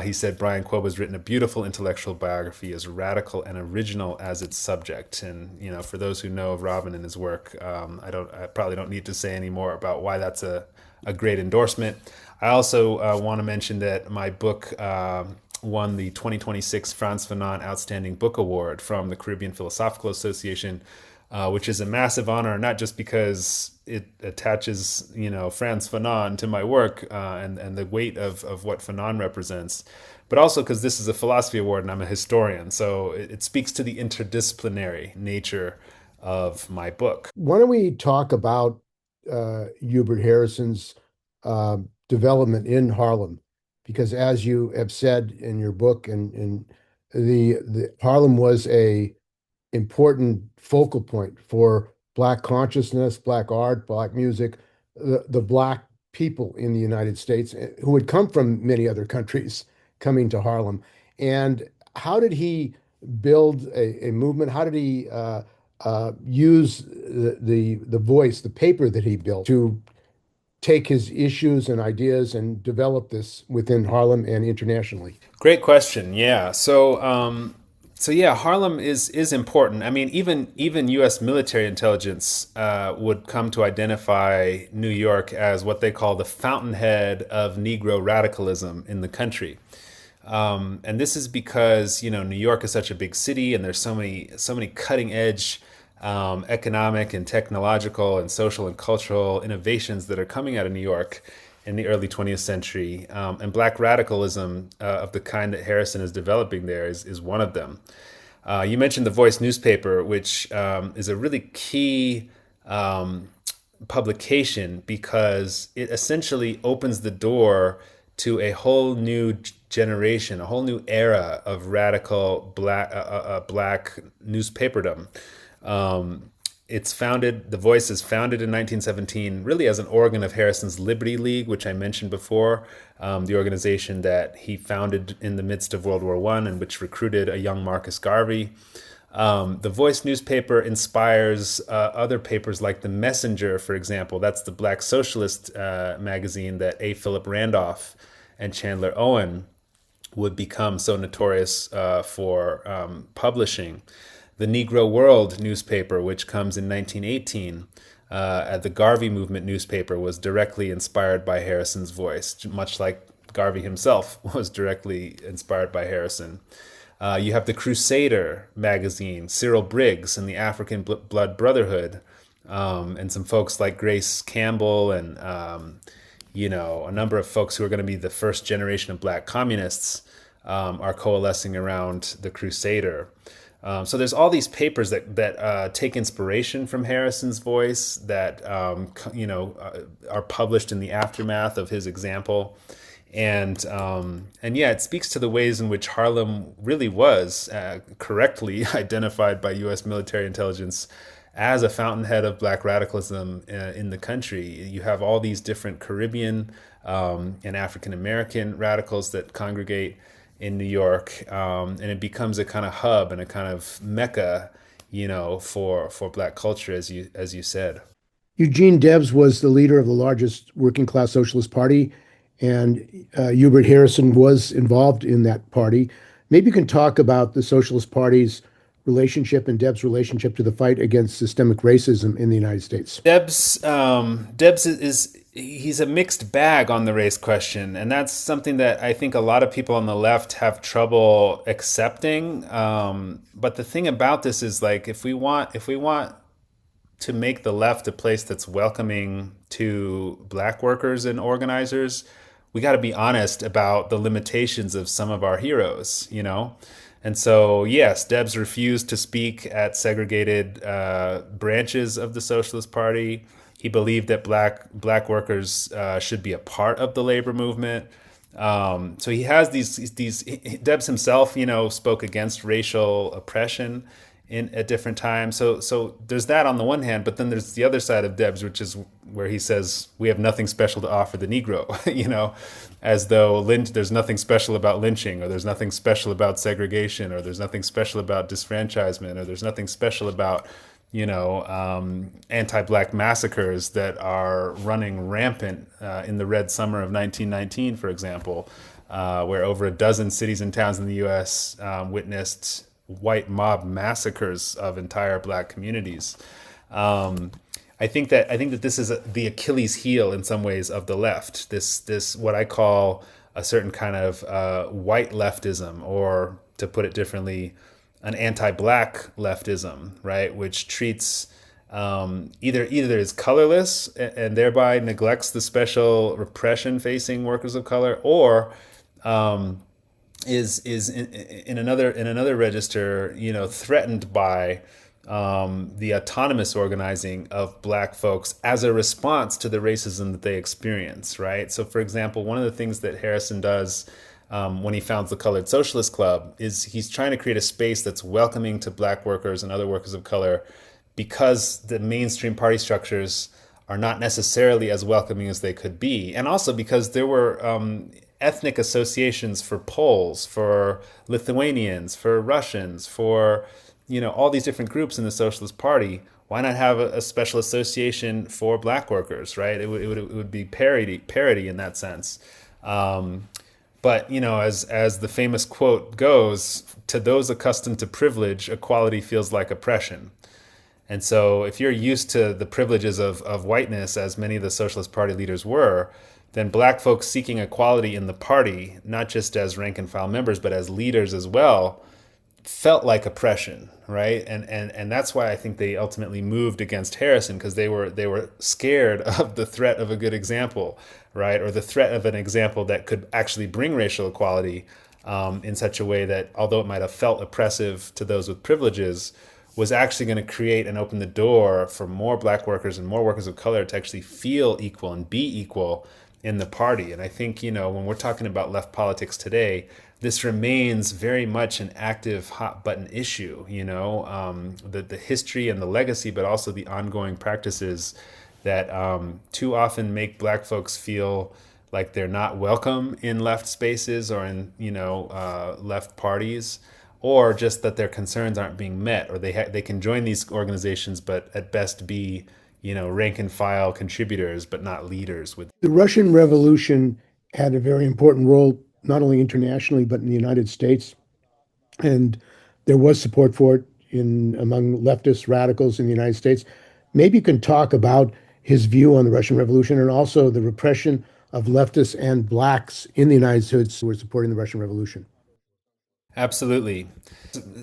He said, Brian Kwoba has written a beautiful intellectual biography as radical and original as its subject. And, for those who know of Robin and his work, I probably don't need to say any more about why that's a great endorsement. I also want to mention that my book won the 2026 Frantz Fanon Outstanding Book Award from the Caribbean Philosophical Association, which is a massive honor, not just because it attaches, Frantz Fanon to my work and the weight of what Fanon represents, but also because this is a philosophy award and I'm a historian. So it speaks to the interdisciplinary nature of my book. Why don't we talk about Hubert Harrison's development in Harlem? Because as you have said in your book, and the Harlem was a important focal point for Black consciousness, Black art, Black music, the Black people in the United States who had come from many other countries coming to Harlem. And how did he build a movement? How did he use the voice, the paper that he built to take his issues and ideas and develop this within Harlem and internationally? Great question. Yeah. So yeah, Harlem is important. I mean, even U.S. military intelligence would come to identify New York as what they call the fountainhead of Negro radicalism in the country. And this is because New York is such a big city, and there's so many cutting edge economic and technological and social and cultural innovations that are coming out of New York in the early 20th century. And Black radicalism of the kind that Harrison is developing there is one of them. You mentioned the Voice newspaper, which is a really key publication because it essentially opens the door to a whole new generation, a whole new era of radical black newspaperdom. The Voice is founded in 1917, really as an organ of Harrison's Liberty League, which I mentioned before, the organization that he founded in the midst of World War I and which recruited a young Marcus Garvey. The Voice newspaper inspires other papers like The Messenger, for example. That's the Black Socialist magazine that A. Philip Randolph and Chandler Owen would become so notorious for publishing. The Negro World newspaper, which comes in 1918, the Garvey movement newspaper, was directly inspired by Harrison's voice, much like Garvey himself was directly inspired by Harrison. You have the Crusader magazine, Cyril Briggs and the African Blood Brotherhood, and some folks like Grace Campbell and a number of folks who are going to be the first generation of Black communists are coalescing around the Crusader. So there's all these papers that take inspiration from Harrison's voice that are published in the aftermath of his example, and yeah, it speaks to the ways in which Harlem really was correctly identified by U.S. military intelligence as a fountainhead of Black radicalism in the country. You have all these different Caribbean and African American radicals that congregate in New York, and it becomes a kind of hub and a kind of mecca, for Black culture, as you said. Eugene Debs was the leader of the largest working class socialist party, and Hubert Harrison was involved in that party. Maybe you can talk about the Socialist Party's relationship and Debs' relationship to the fight against systemic racism in the United States. Debs he's a mixed bag on the race question, and that's something that I think a lot of people on the left have trouble accepting. But the thing about this is, like, if we want to make the left a place that's welcoming to Black workers and organizers, we got to be honest about the limitations of some of our heroes, And so, yes, Debs refused to speak at segregated branches of the Socialist Party. He believed that black workers should be a part of the labor movement. So he has these. Debs himself, spoke against racial oppression at different times. So there's that on the one hand, but then there's the other side of Debs, which is where he says we have nothing special to offer the Negro. As though there's nothing special about lynching, or there's nothing special about segregation, or there's nothing special about disfranchisement, or there's nothing special about anti-Black massacres that are running rampant in the Red Summer of 1919, for example, where over a dozen cities and towns in the U.S. Witnessed white mob massacres of entire Black communities. I think that this is the Achilles heel in some ways of the left. This what I call a certain kind of white leftism, or to put it differently, an anti-Black leftism, right, which treats either is colorless and thereby neglects the special repression facing workers of color, or is in another register, threatened by the autonomous organizing of Black folks as a response to the racism that they experience, right? So, for example, one of the things that Harrison does when he founds the Colored Socialist Club is he's trying to create a space that's welcoming to Black workers and other workers of color, because the mainstream party structures are not necessarily as welcoming as they could be. And also because there were ethnic associations for Poles, for Lithuanians, for Russians, for all these different groups in the Socialist Party, Why not have a special association for black workers, right? It would be parity in that sense. But as the famous quote goes, to those accustomed to privilege, equality feels like oppression. And so if you're used to the privileges of whiteness, as many of the Socialist Party leaders were, then black folks seeking equality in the party, not just as rank and file members, but as leaders as well, felt like oppression, right? And that's why I think they ultimately moved against Harrison, because they were scared of the threat of a good example, right? Or the threat of an example that could actually bring racial equality in such a way that, although it might have felt oppressive to those with privileges, was actually going to create and open the door for more black workers and more workers of color to actually feel equal and be equal in the party. And I think, when we're talking about left politics today, this remains very much an active hot button issue, the history and the legacy, but also the ongoing practices that too often make black folks feel like they're not welcome in left spaces or in, left parties, or just that their concerns aren't being met, or they can join these organizations, but at best be, rank and file contributors, but not leaders. The Russian Revolution had a very important role, not only internationally, but in the United States. And there was support for it among leftist radicals in the United States. Maybe you can talk about his view on the Russian Revolution and also the repression of leftists and blacks in the United States who were supporting the Russian Revolution. Absolutely.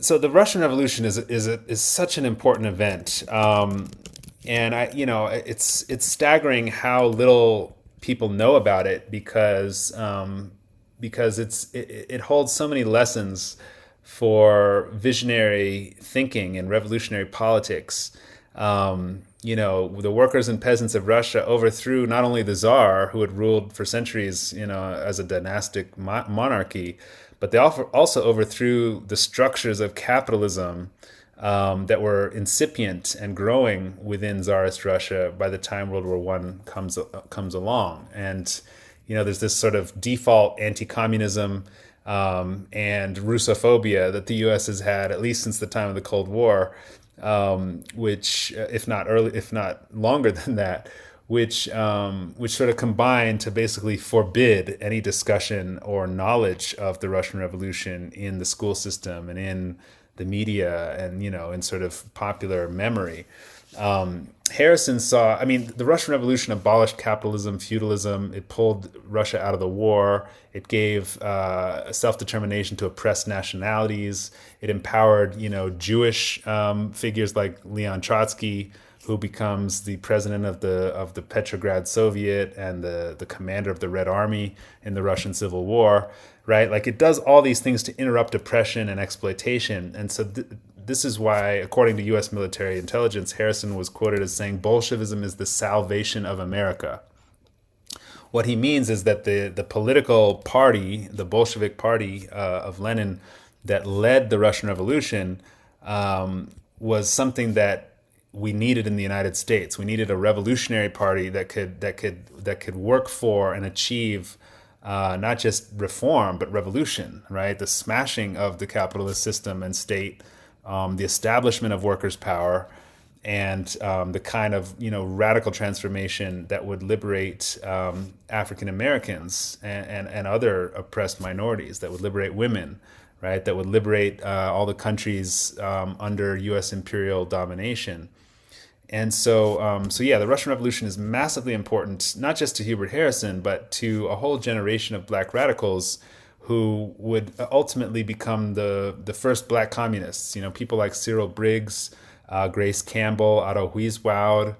So the Russian Revolution is such an important event, and it's staggering how little people know about it, because it holds so many lessons for visionary thinking and revolutionary politics. The workers and peasants of Russia overthrew not only the Tsar, who had ruled for centuries, as a dynastic monarchy, but they also overthrew the structures of capitalism that were incipient and growing within Tsarist Russia by the time World War I comes along. And there's this sort of default anti-communism and Russophobia that the U.S. has had at least since the time of the Cold War, which, if not longer than that, which sort of combined to basically forbid any discussion or knowledge of the Russian Revolution in the school system and in the media and, in sort of popular memory. Harrison saw, the Russian Revolution abolished capitalism, feudalism. It pulled Russia out of the war. It gave self-determination to oppressed nationalities. It empowered, Jewish figures like Leon Trotsky, who becomes the president of the Petrograd Soviet and the commander of the Red Army in the Russian Civil War, right? Like, it does all these things to interrupt oppression and exploitation. And so this is why, according to U.S. military intelligence, Harrison was quoted as saying, "Bolshevism is the salvation of America." What he means is that the political party, the Bolshevik party of Lenin that led the Russian Revolution, was something that we needed in the United States. We needed a revolutionary party that could work for and achieve not just reform but revolution, right? The smashing of the capitalist system and state, the establishment of workers' power, and the kind of radical transformation that would liberate African Americans and other oppressed minorities, that would liberate women, right? That would liberate all the countries under U.S. imperial domination. And so the Russian Revolution is massively important, not just to Hubert Harrison, but to a whole generation of black radicals who would ultimately become the first black communists. People like Cyril Briggs, Grace Campbell, Otto Huiswoud,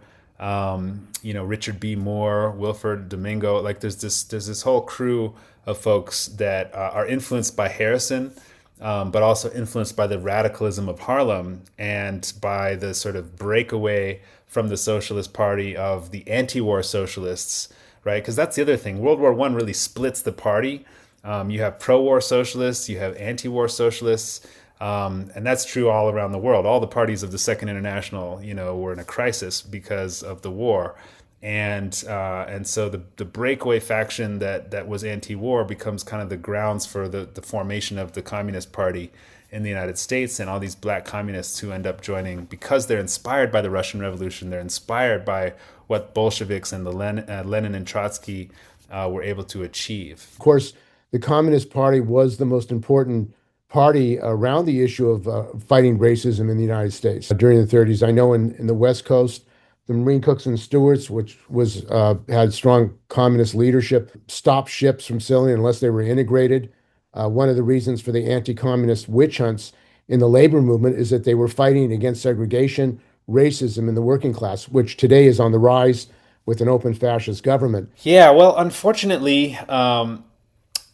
Richard B. Moore, Wilfred Domingo. Like, there's this whole crew of folks that are influenced by Harrison, but also influenced by the radicalism of Harlem and by the sort of breakaway from the Socialist Party of the anti-war socialists, right? Because that's the other thing. World War I really splits the party. You have pro-war socialists, you have anti-war socialists, and that's true all around the world. All the parties of the Second International, were in a crisis because of the war. and so the breakaway faction that was anti-war becomes kind of the grounds for the formation of the Communist Party in the United States, and all these black communists who end up joining because they're inspired by the Russian Revolution, they're inspired by what Bolsheviks and the Lenin and Trotsky were able to achieve. Of course, the Communist Party was the most important party around the issue of fighting racism in the United States during the 30s. I know in the West Coast, the Marine Cooks and Stewards, which was had strong communist leadership, stopped ships from sailing unless they were integrated. One of the reasons for the anti-communist witch hunts in the labor movement is that they were fighting against segregation, racism in the working class, which today is on the rise with an open fascist government. Yeah, well, unfortunately,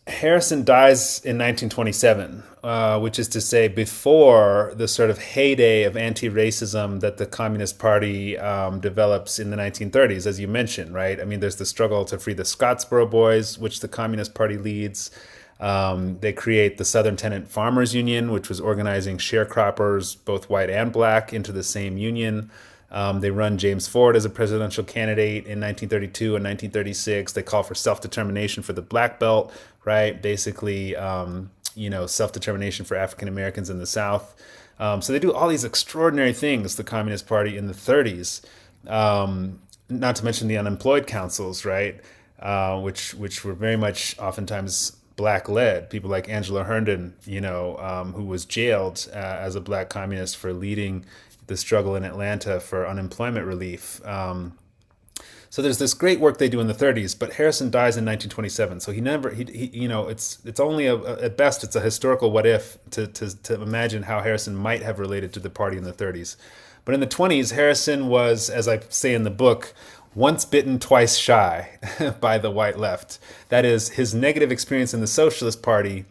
Harrison dies in 1927, which is to say before the sort of heyday of anti-racism that the Communist Party develops in the 1930s, as you mentioned, right? I mean, there's the struggle to free the Scottsboro Boys, which the Communist Party leads. They create the Southern Tenant Farmers Union, which was organizing sharecroppers, both white and black, into the same union. They run James Ford as a presidential candidate in 1932 and 1936. They call for self-determination for the Black Belt, right? Basically, self-determination for African Americans in the South. So they do all these extraordinary things, the Communist Party in the 30s. Not to mention the unemployed councils, right? Which were very much oftentimes black-led. People like Angela Herndon, who was jailed as a black communist for leading the struggle in Atlanta for unemployment relief. So there's this great work they do in the 30s, but Harrison dies in 1927. So it's only at best it's a historical what if to imagine how Harrison might have related to the party in the 30s. But in the 20s, Harrison was, as I say in the book, once bitten, twice shy by the white left. That is, his negative experience in the Socialist Party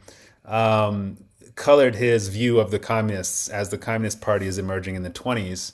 colored his view of the communists as the Communist Party is emerging in the 20s.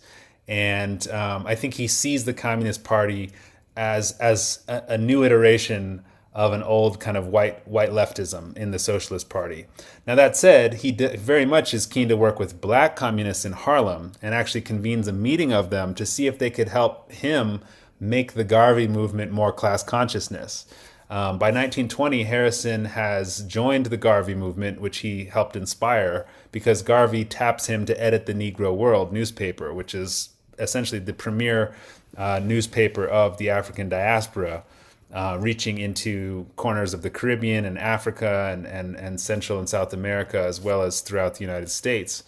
And I think he sees the Communist Party as a new iteration of an old kind of white leftism in the Socialist Party. Now, that said, he very much is keen to work with black communists in Harlem and actually convenes a meeting of them to see if they could help him make the Garvey movement more class consciousness. By 1920, Harrison has joined the Garvey movement, which he helped inspire, because Garvey taps him to edit the Negro World newspaper, which is essentially the premier newspaper of the African diaspora, reaching into corners of the Caribbean and Africa and Central and South America, as well as throughout the United States.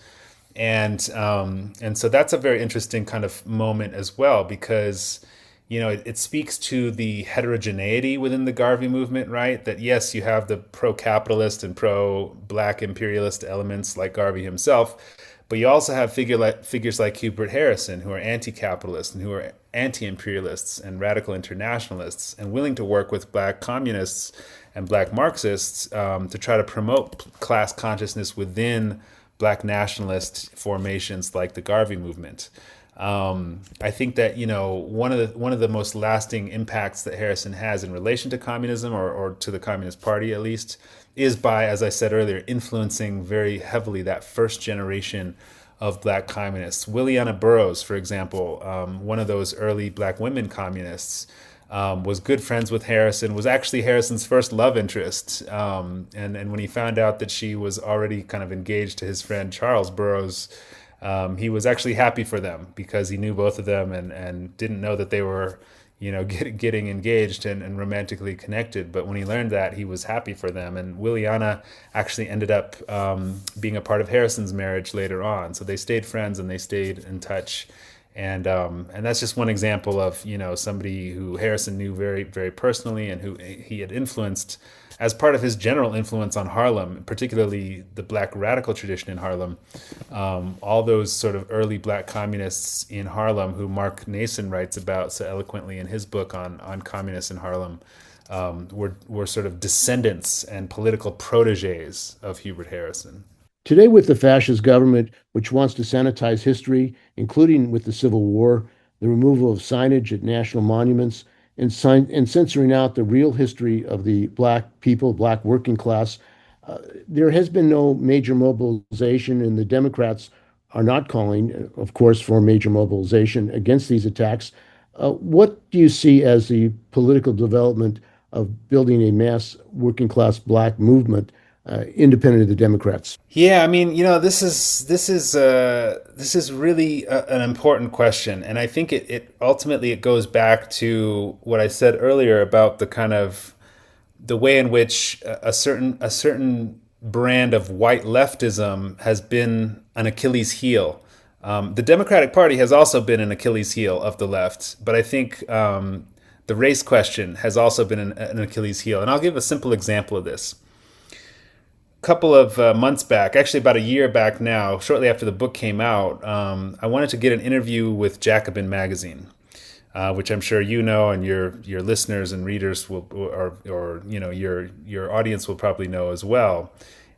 And so that's a very interesting kind of moment as well, because it speaks to the heterogeneity within the Garvey movement, right? That yes, you have the pro-capitalist and pro-black imperialist elements like Garvey himself, but you also have figures like Hubert Harrison, who are anti-capitalist and who are anti-imperialists and radical internationalists and willing to work with black communists and black Marxists to try to promote class consciousness within black nationalist formations like the Garvey movement. I think that one of the most lasting impacts that Harrison has in relation to communism or to the Communist Party at least is by, as I said earlier, influencing very heavily that first generation of black communists. Williana Burroughs, for example, one of those early black women communists, was good friends with Harrison, was actually Harrison's first love interest. And when he found out that she was already kind of engaged to his friend Charles Burroughs, he was actually happy for them because he knew both of them and didn't know that they were, getting engaged and romantically connected. But when he learned that, he was happy for them. And Williana actually ended up being a part of Harrison's marriage later on. So they stayed friends and they stayed in touch. And that's just one example of, somebody who Harrison knew very, very personally and who he had influenced as part of his general influence on Harlem, particularly the black radical tradition in Harlem. All those sort of early black communists in Harlem who Mark Nason writes about so eloquently in his book on communists in Harlem were sort of descendants and political proteges of Hubert Harrison. Today, with the fascist government, which wants to sanitize history, including with the Civil War, the removal of signage at national monuments, and censoring out the real history of the black people, black working class, there has been no major mobilization, and the Democrats are not calling, of course, for major mobilization against these attacks. What do you see as the political development of building a mass working class black movement independent of the Democrats? Yeah, I mean, this is really an important question, and I think it ultimately it goes back to what I said earlier about the kind of the way in which a certain brand of white leftism has been an Achilles heel. The Democratic Party has also been an Achilles heel of the left, but I think the race question has also been an Achilles heel. And I'll give a simple example of this. A couple of months back, actually about a year back now, shortly after the book came out, I wanted to get an interview with Jacobin magazine, which I'm sure you know, and your listeners and readers will, or your audience will probably know as well.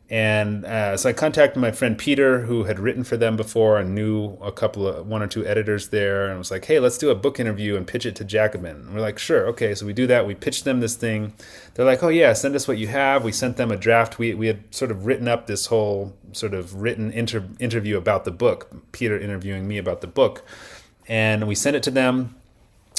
And so I contacted my friend Peter, who had written for them before and knew one or two editors there, and was like, "Hey, let's do a book interview and pitch it to Jacobin." And we're like, "Sure, okay." So we do that. We pitched them this thing. They're like, "Oh yeah, send us what you have." We sent them a draft. We had sort of written up this whole sort of written interview about the book. Peter interviewing me about the book, and we sent it to them.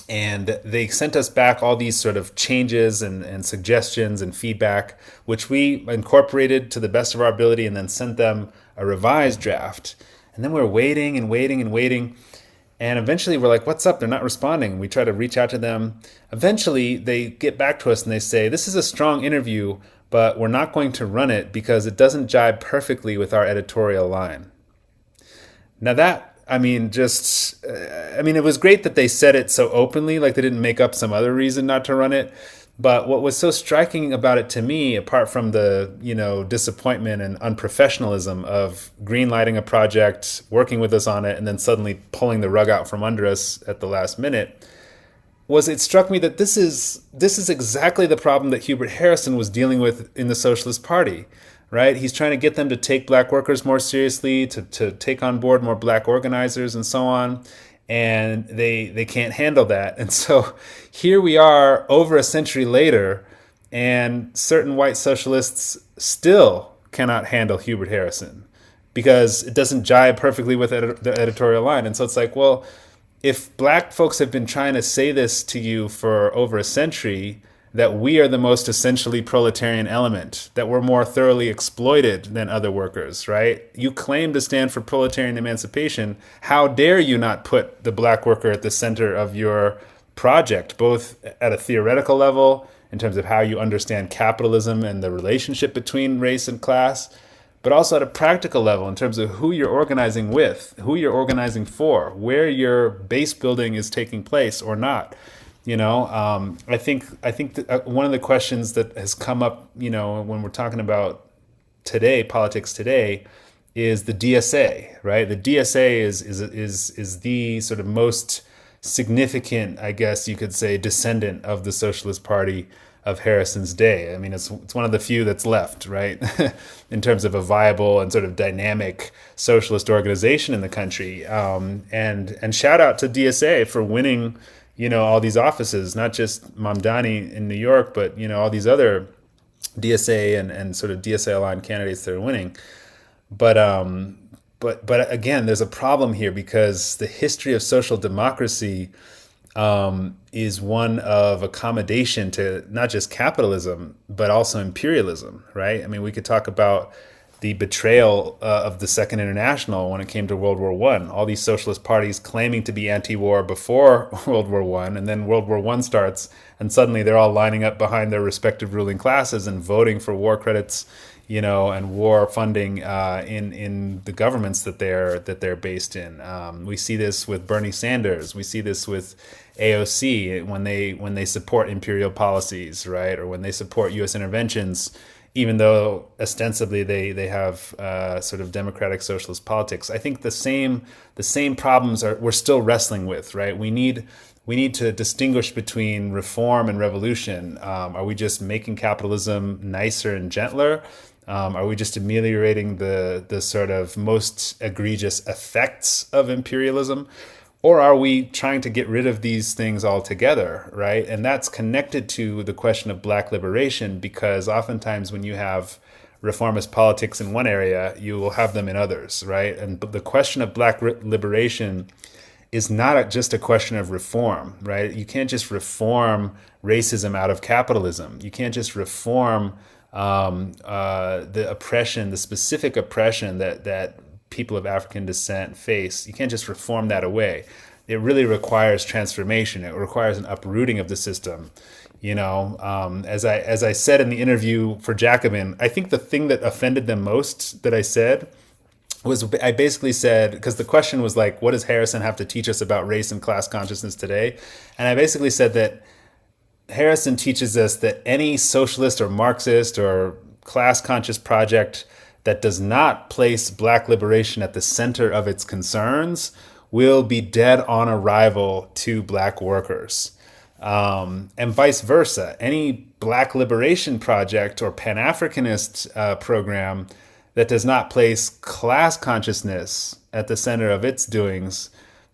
And they sent us back all these sort of changes and suggestions and feedback, which we incorporated to the best of our ability and then sent them a revised draft. And then we're waiting and waiting and waiting. And eventually we're like, "What's up?" They're not responding. We try to reach out to them. Eventually they get back to us and they say, "This is a strong interview, but we're not going to run it because it doesn't jibe perfectly with our editorial line." Now it was great that they said it so openly, like they didn't make up some other reason not to run it. But what was so striking about it to me, apart from the, disappointment and unprofessionalism of greenlighting a project, working with us on it, and then suddenly pulling the rug out from under us at the last minute, was it struck me that this is exactly the problem that Hubert Harrison was dealing with in the Socialist Party. Right? He's trying to get them to take black workers more seriously, to take on board more black organizers and so on. And they can't handle that. And so here we are over a century later, and certain white socialists still cannot handle Hubert Harrison because it doesn't jibe perfectly with the editorial line. And so it's like, well, if black folks have been trying to say this to you for over a century, that we are the most essentially proletarian element, that we're more thoroughly exploited than other workers, right? You claim to stand for proletarian emancipation. How dare you not put the black worker at the center of your project, both at a theoretical level, in terms of how you understand capitalism and the relationship between race and class, but also at a practical level in terms of who you're organizing with, who you're organizing for, where your base building is taking place or not. I think that one of the questions that has come up, when we're talking about politics today, is the DSA, right? The DSA is the sort of most significant, I guess you could say, descendant of the Socialist Party of Harrison's day. I mean, it's one of the few that's left, right, in terms of a viable and sort of dynamic socialist organization in the country. And shout out to DSA for winning all these offices, not just Mamdani in New York, but, all these other DSA and sort of DSA-aligned candidates that are winning. But again, there's a problem here because the history of social democracy is one of accommodation to not just capitalism, but also imperialism, right? I mean, we could talk about the betrayal of the Second International when it came to World War I. All these socialist parties claiming to be anti-war before World War I, and then World War I starts, and suddenly they're all lining up behind their respective ruling classes and voting for war credits, and war funding in the governments that they're based in. We see this with Bernie Sanders. We see this with AOC when they support imperial policies, right, or when they support U.S. interventions, even though ostensibly they have sort of democratic socialist politics. I think the same problems we're still wrestling with, right? We need to distinguish between reform and revolution. Are we just making capitalism nicer and gentler? Are we just ameliorating the sort of most egregious effects of imperialism? Or are we trying to get rid of these things altogether, right? And that's connected to the question of black liberation, because oftentimes when you have reformist politics in one area, you will have them in others, right? And the question of black liberation is not just a question of reform, right? You can't just reform racism out of capitalism. You can't just reform the oppression, the specific oppression that people of African descent face. You can't just reform that away. It really requires transformation. It requires an uprooting of the system. As I said in the interview for Jacobin, I think the thing that offended them most that I said was, I basically said, because the question was like, what does Harrison have to teach us about race and class consciousness today? And I basically said that Harrison teaches us that any socialist or Marxist or class conscious project that does not place Black liberation at the center of its concerns will be dead on arrival to Black workers. And vice versa. Any Black liberation project or Pan-Africanist program that does not place class consciousness at the center of its doings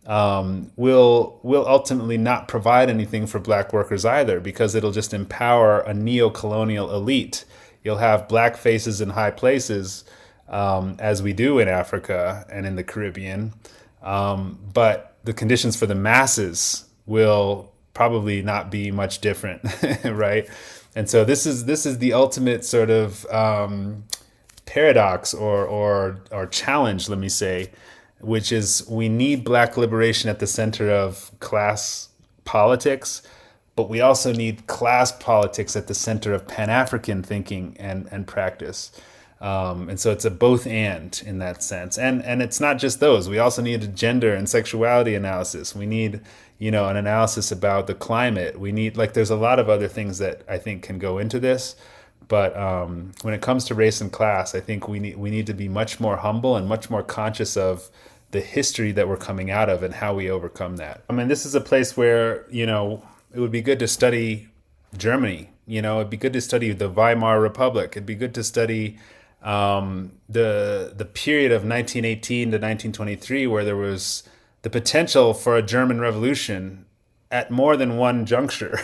will ultimately not provide anything for Black workers either, because it'll just empower a neo-colonial elite. You'll have Black faces in high places, as we do in Africa and in the Caribbean, but the conditions for the masses will probably not be much different, right? And so this is the ultimate sort of paradox or challenge, let me say, which is we need Black liberation at the center of class politics, but we also need class politics at the center of Pan-African thinking and practice. And so it's a both and in that sense. And it's not just those. We also need a gender and sexuality analysis. We need, an analysis about the climate. We need, there's a lot of other things that I think can go into this. But when it comes to race and class, I think we need to be much more humble and much more conscious of the history that we're coming out of and how we overcome that. I mean, this is a place where, it would be good to study Germany. It'd be good to study the Weimar Republic. It'd be good to study the period of 1918 to 1923, where there was the potential for a German revolution at more than one juncture,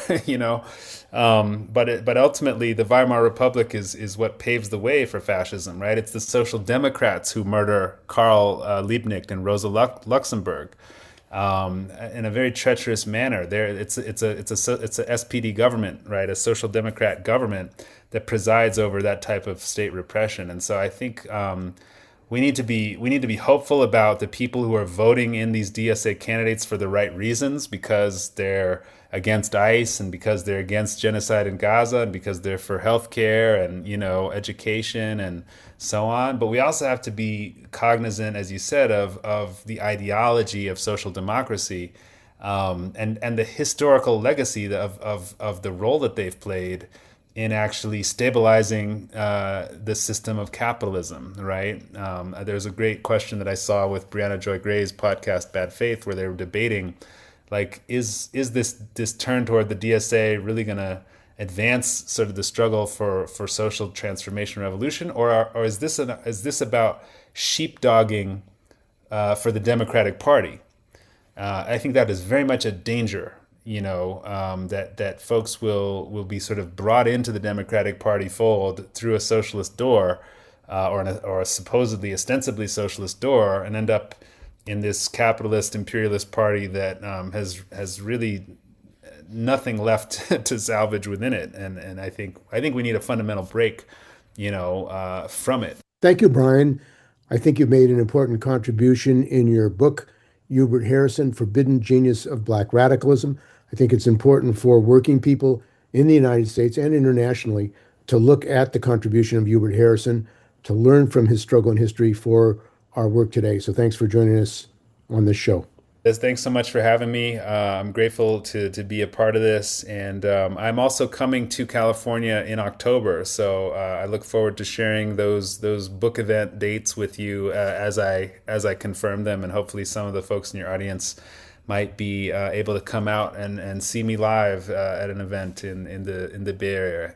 but ultimately the Weimar Republic is what paves the way for fascism, right? It's the Social Democrats who murder Karl Liebknecht and Rosa Luxemburg in a very treacherous manner. It's a SPD government, right? A Social Democrat government that presides over that type of state repression. And so I think we need to be hopeful about the people who are voting in these DSA candidates for the right reasons, because they're against ICE and because they're against genocide in Gaza and because they're for healthcare and education and so on. But we also have to be cognizant, as you said, of the ideology of social democracy and the historical legacy of the role that they've played in actually stabilizing the system of capitalism, right? There's a great question that I saw with Brianna Joy Gray's podcast, Bad Faith, where they were debating, is this turn toward the DSA really going to advance sort of the struggle for social transformation revolution, or is this about sheepdogging for the Democratic Party? I think that is very much a danger. That folks will be sort of brought into the Democratic Party fold through a socialist door, or a supposedly ostensibly socialist door, and end up in this capitalist imperialist party that has really nothing left to salvage within it. And I think we need a fundamental break, from it. Thank you, Brian. I think you've made an important contribution in your book, Hubert Harrison, Forbidden Genius of Black Radicalism. I think it's important for working people in the United States and internationally to look at the contribution of Hubert Harrison, to learn from his struggle and history for our work today. So thanks for joining us on this show. Thanks so much for having me. I'm grateful to be a part of this. And I'm also coming to California in October. So I look forward to sharing those book event dates with you as I confirm them. And hopefully some of the folks in your audience might be able to come out and see me live at an event in the Bay Area.